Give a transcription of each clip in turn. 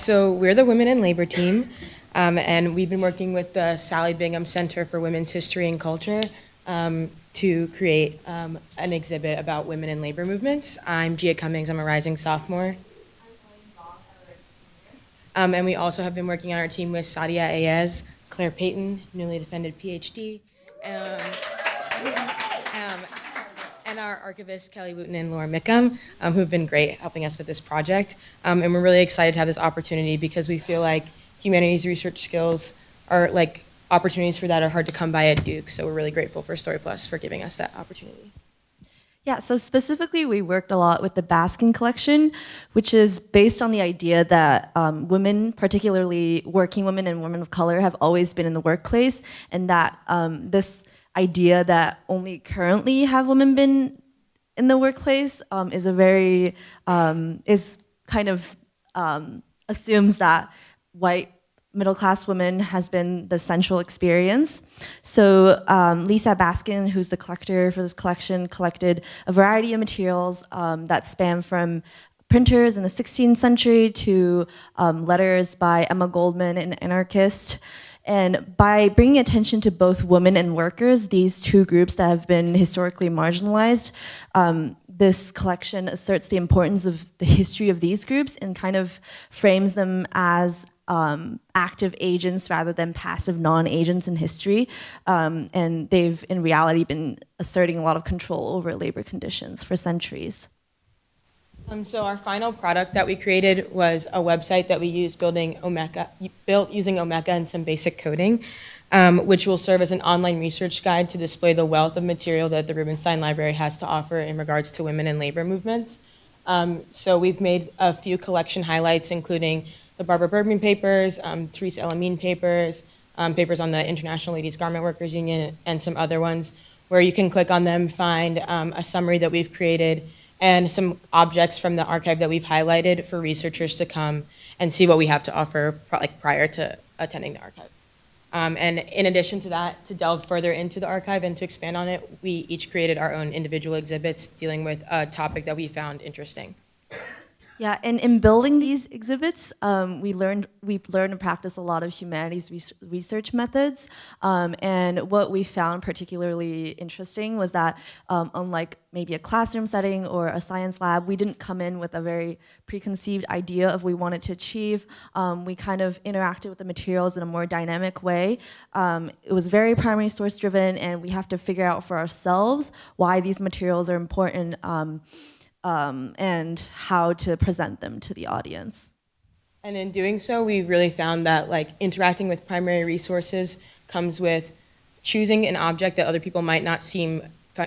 So we're the Women in Labor team, and we've been working with the Sally Bingham Center for Women's History and Culture to create an exhibit about women in labor movements. I'm Gia Cummings, I'm a rising sophomore. And we also have been working on our team with Sadia Ayez, Claire Payton, newly defended PhD, and our archivist Kelly Wooten and Laura Mickham, who've been great helping us with this project. And we're really excited to have this opportunity because we feel like humanities research skills are like opportunities for that are hard to come by at Duke. So we're really grateful for Story Plus for giving us that opportunity. Yeah, so specifically we worked a lot with the Baskin Collection, which is based on the idea that women, particularly working women and women of color, have always been in the workplace, and that this idea that only currently have women been in the workplace is a very, is kind of assumes that white middle-class women has been the central experience. So Lisa Baskin, who's the collector for this collection, collected a variety of materials that span from printers in the 16th century to letters by Emma Goldman, an anarchist. And by bringing attention to both women and workers, these two groups that have been historically marginalized, this collection asserts the importance of the history of these groups and kind of frames them as active agents rather than passive non-agents in history. And they've, in reality, been asserting a lot of control over labor conditions for centuries. So our final product that we created was a website that we used built using Omeka and some basic coding, which will serve as an online research guide to display the wealth of material that the Rubenstein Library has to offer in regards to women in labor movements. So we've made a few collection highlights, including the Barbara Bergman papers, Teresa Elamine papers, papers on the International Ladies Garment Workers Union, and some other ones, where you can click on them, find a summary that we've created, and some objects from the archive that we've highlighted for researchers to come and see what we have to offer prior to attending the archive. And in addition to that, to delve further into the archive and to expand on it, we each created our own individual exhibits dealing with a topic that we found interesting. Yeah, and in building these exhibits, we learned and practiced a lot of humanities research methods. And what we found particularly interesting was that unlike maybe a classroom setting or a science lab, we didn't come in with a very preconceived idea of what we wanted to achieve. We kind of interacted with the materials in a more dynamic way. It was very primary source driven, and we have to figure out for ourselves why these materials are important and how to present them to the audience. And in doing so, we really found that interacting with primary resources comes with choosing an object that other people might not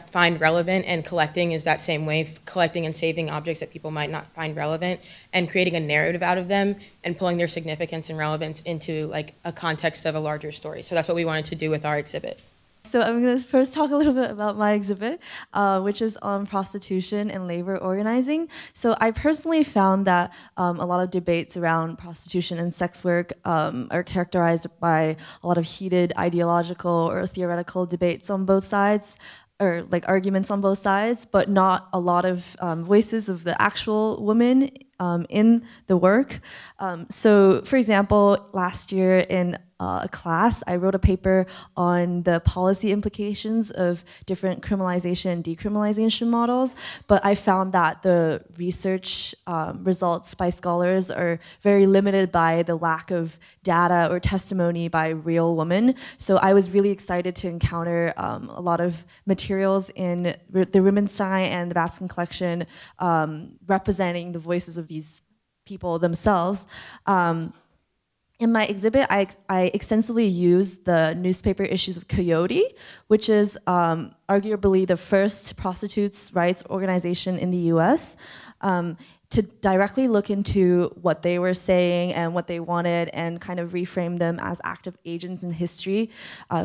find relevant, and collecting is that same way, collecting and saving objects that people might not find relevant, and creating a narrative out of them and pulling their significance and relevance into a context of a larger story. So that's what we wanted to do with our exhibit. So I'm going to first talk a little bit about my exhibit, which is on prostitution and labor organizing. So I personally found that a lot of debates around prostitution and sex work are characterized by a lot of heated ideological or theoretical debates on both sides, or arguments on both sides, but not a lot of voices of the actual women in the work. So for example, last year in a class, I wrote a paper on the policy implications of different criminalization and decriminalization models, but I found that the research results by scholars are very limited by the lack of data or testimony by real women. So I was really excited to encounter a lot of materials in the Rubenstein and the Baskin Collection representing the voices of these people themselves. In my exhibit, I extensively used the newspaper issues of Coyote, which is arguably the first prostitutes' rights organization in the US, to directly look into what they were saying and what they wanted and kind of reframe them as active agents in history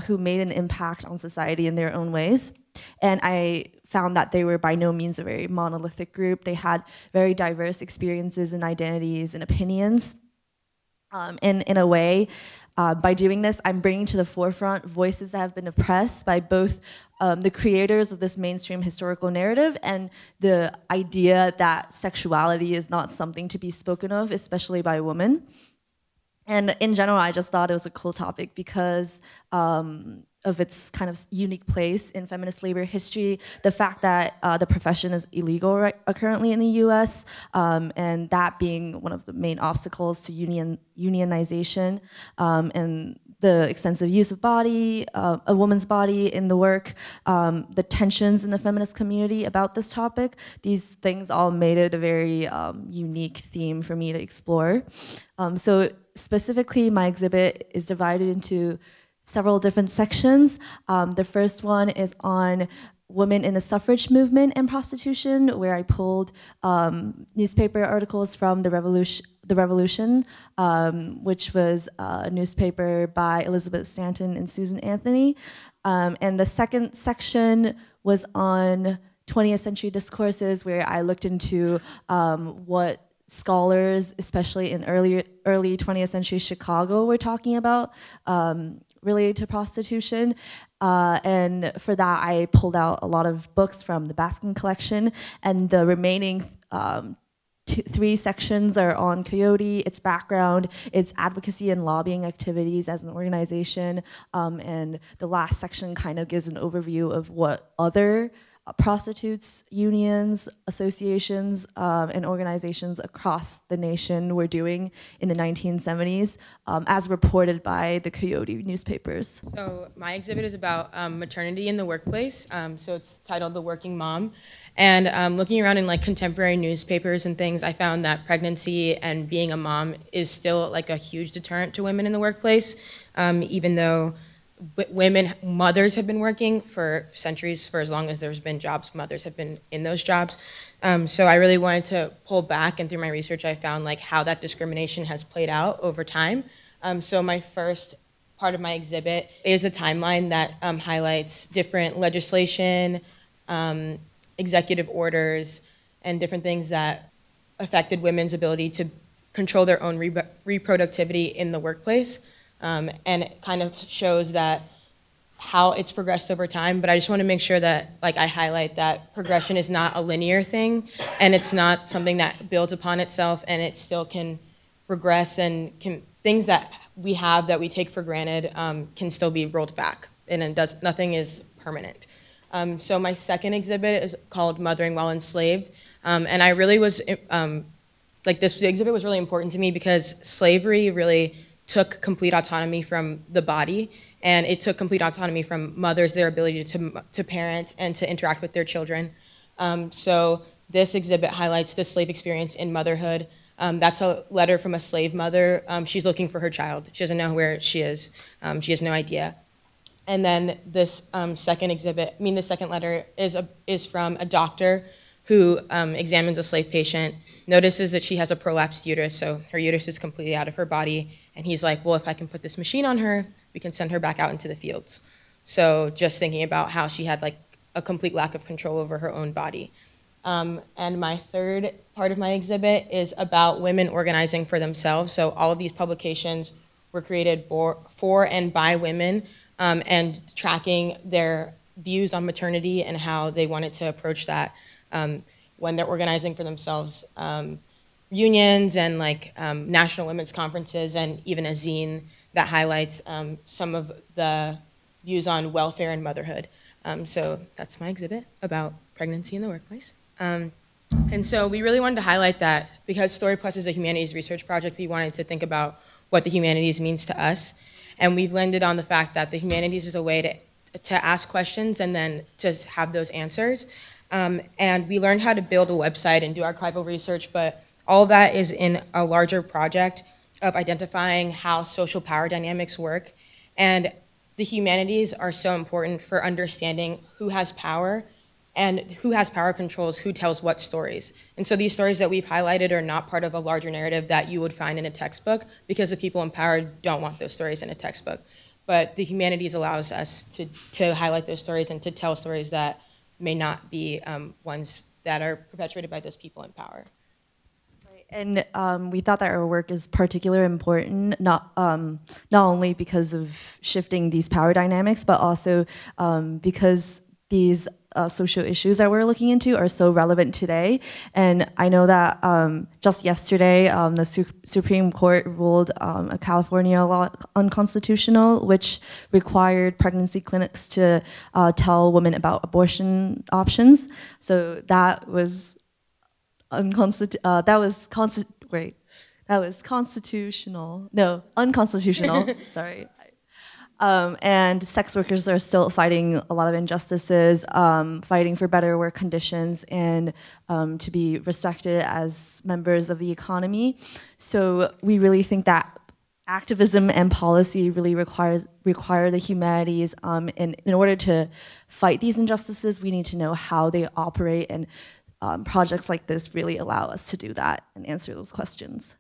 who made an impact on society in their own ways. And I found that they were by no means a very monolithic group. They had very diverse experiences and identities and opinions. And in a way, By doing this, I'm bringing to the forefront voices that have been oppressed by both the creators of this mainstream historical narrative and the idea that sexuality is not something to be spoken of, especially by women. And in general, I just thought it was a cool topic because of its kind of unique place in feminist labor history, the fact that the profession is illegal currently in the US, and that being one of the main obstacles to unionization, and the extensive use of a woman's body in the work, the tensions in the feminist community about this topic. These things all made it a very unique theme for me to explore. So specifically, my exhibit is divided into several different sections. The first one is on women in the suffrage movement and prostitution, where I pulled newspaper articles from The Revolution, which was a newspaper by Elizabeth Stanton and Susan Anthony. And the second section was on 20th century discourses, where I looked into what scholars, especially in early 20th century Chicago, were talking about related to prostitution. And for that, I pulled out a lot of books from the Baskin Collection, and the remaining three sections are on Coyote, its background, its advocacy and lobbying activities as an organization, and the last section kind of gives an overview of what other prostitutes, unions, associations, and organizations across the nation were doing in the 1970s, as reported by the Coyote newspapers. So my exhibit is about maternity in the workplace. So it's titled The Working Mom. And looking around in like contemporary newspapers and things, I found that pregnancy and being a mom is still like a huge deterrent to women in the workplace, even though mothers have been working for centuries. For as long as there's been jobs, mothers have been in those jobs. So I really wanted to pull back, and through my research I found like how that discrimination has played out over time. So my first part of my exhibit is a timeline that highlights different legislation, executive orders, and different things that affected women's ability to control their own reproductivity in the workplace. And it kind of shows that how it's progressed over time, but I just want to make sure that like I highlight that progression is not a linear thing, and it's not something that builds upon itself, and it still can regress, and things that we have that we take for granted can still be rolled back, and nothing is permanent. So my second exhibit is called Mothering While Enslaved, and I really was the exhibit was really important to me because slavery really took complete autonomy from the body, and it took complete autonomy from mothers, their ability to parent and to interact with their children. So this exhibit highlights the slave experience in motherhood. That's a letter from a slave mother. She's looking for her child. She doesn't know where she is. She has no idea. And then this the second letter is from a doctor who examines a slave patient, notices that she has a prolapsed uterus, so her uterus is completely out of her body, and he's like, well, if I can put this machine on her, we can send her back out into the fields. So just thinking about how she had like a complete lack of control over her own body. And my third part of my exhibit is about women organizing for themselves. So all of these publications were created for and by women, and tracking their views on maternity and how they wanted to approach that when they're organizing for themselves. Unions and like national women's conferences, and even a zine that highlights some of the views on welfare and motherhood. So that's my exhibit about pregnancy in the workplace. And so we really wanted to highlight that because Story Plus is a humanities research project, we wanted to think about what the humanities means to us. And we've landed on the fact that the humanities is a way to ask questions and then to have those answers. And we learned how to build a website and do archival research, but all that is in a larger project of identifying how social power dynamics work. And the humanities are so important for understanding who has power, and who has power controls who tells what stories. And so these stories that we've highlighted are not part of a larger narrative that you would find in a textbook, because the people in power don't want those stories in a textbook. But the humanities allows us to highlight those stories and to tell stories that may not be ones that are perpetuated by those people in power. And we thought that our work is particularly important, not only because of shifting these power dynamics, but also because these social issues that we're looking into are so relevant today. And I know that just yesterday, the Supreme Court ruled a California law unconstitutional, which required pregnancy clinics to tell women about abortion options. So that was unconstitutional. No, unconstitutional. Sorry. And sex workers are still fighting a lot of injustices, fighting for better work conditions and to be respected as members of the economy. So we really think that activism and policy really require the humanities. And in order to fight these injustices, we need to know how they operate, and projects like this really allow us to do that and answer those questions.